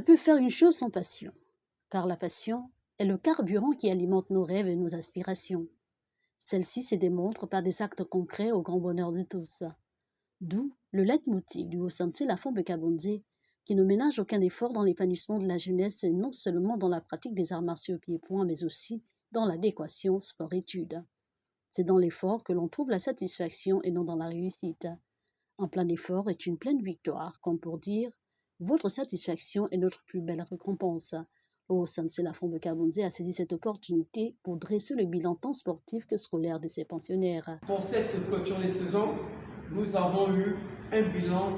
ne peut faire une chose sans passion, car la passion est le carburant qui alimente nos rêves et nos aspirations. Celle-ci se démontre par des actes concrets au grand bonheur de tous. D'où le leitmotiv du Haut-Sentier Lafont Kabondé, qui ne ménage aucun effort dans l'épanouissement de la jeunesse et non seulement dans la pratique des arts martiaux pieds-poings, mais aussi dans l'adéquation sport-études. C'est dans l'effort que l'on trouve la satisfaction et non dans la réussite. Un plein effort est une pleine victoire, comme pour dire « Votre satisfaction est notre plus belle récompense ». Le Haut-Sentier Lafont Kabondé a saisi cette opportunité pour dresser le bilan tant sportif que scolaire de ses pensionnaires. Pour cette clôture de saison, nous avons eu un bilan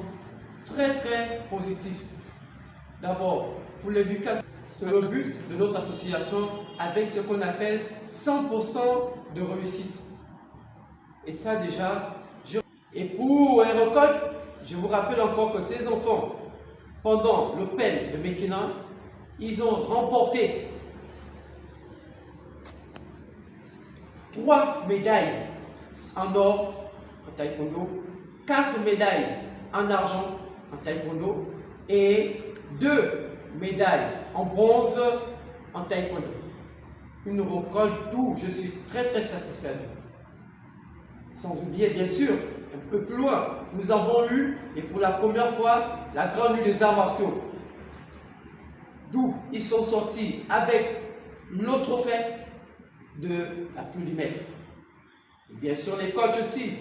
très positif. D'abord, pour l'éducation, c'est le but de notre association avec ce qu'on appelle 100% de réussite. Et ça déjà, et pour les récoltes, je vous rappelle encore que ces enfants, pendant l'Open de Mekina, ils ont remporté 3 médailles en or en taekwondo, 4 médailles en argent en taekwondo et 2 médailles en bronze en taekwondo. Une récolte d'où je suis très satisfait. Sans oublier bien sûr, un peu plus loin, nous avons eu, et pour la première fois, la grande nuit des arts martiaux. D'où ils sont sortis avec nos trophées de la pluie du maître. Et bien sûr les coachs aussi,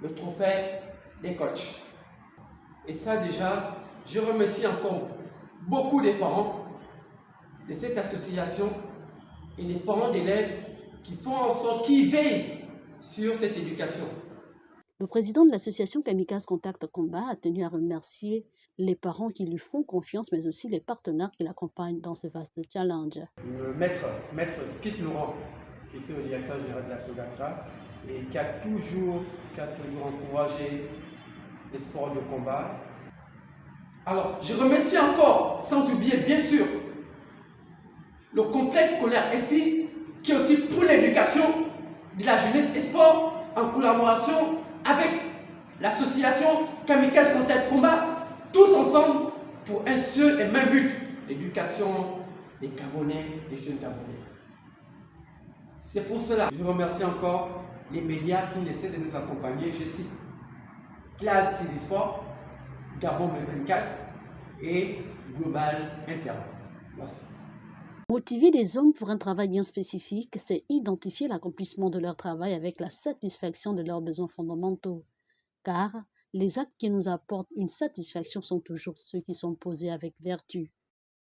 le trophée des coachs. Et ça déjà, je remercie encore beaucoup des parents de cette association et les parents d'élèves qui font en sorte, qui veillent sur cette éducation. Le président de l'association Kamikaze Contact Combat a tenu à remercier les parents qui lui font confiance, mais aussi les partenaires qui l'accompagnent dans ce vaste challenge. Maître Skip Laurent, qui était le directeur général de la SOGATRA et qui a toujours encouragé les sports de combat. Alors, je remercie encore, sans oublier bien sûr, le complexe scolaire ESPI, qui est aussi pour l'éducation de la jeunesse et sport, en collaboration avec l'association Kamikaze Contact Combat, tous ensemble pour un seul et même but, l'éducation des Gabonais, des jeunes Gabonais. C'est pour cela que je remercie encore les médias qui essaient de nous accompagner. Je cite Clave TV Sport, Gabon 24 et Global Inter. Merci. Motiver des hommes pour un travail bien spécifique, c'est identifier l'accomplissement de leur travail avec la satisfaction de leurs besoins fondamentaux. Car les actes qui nous apportent une satisfaction sont toujours ceux qui sont posés avec vertu.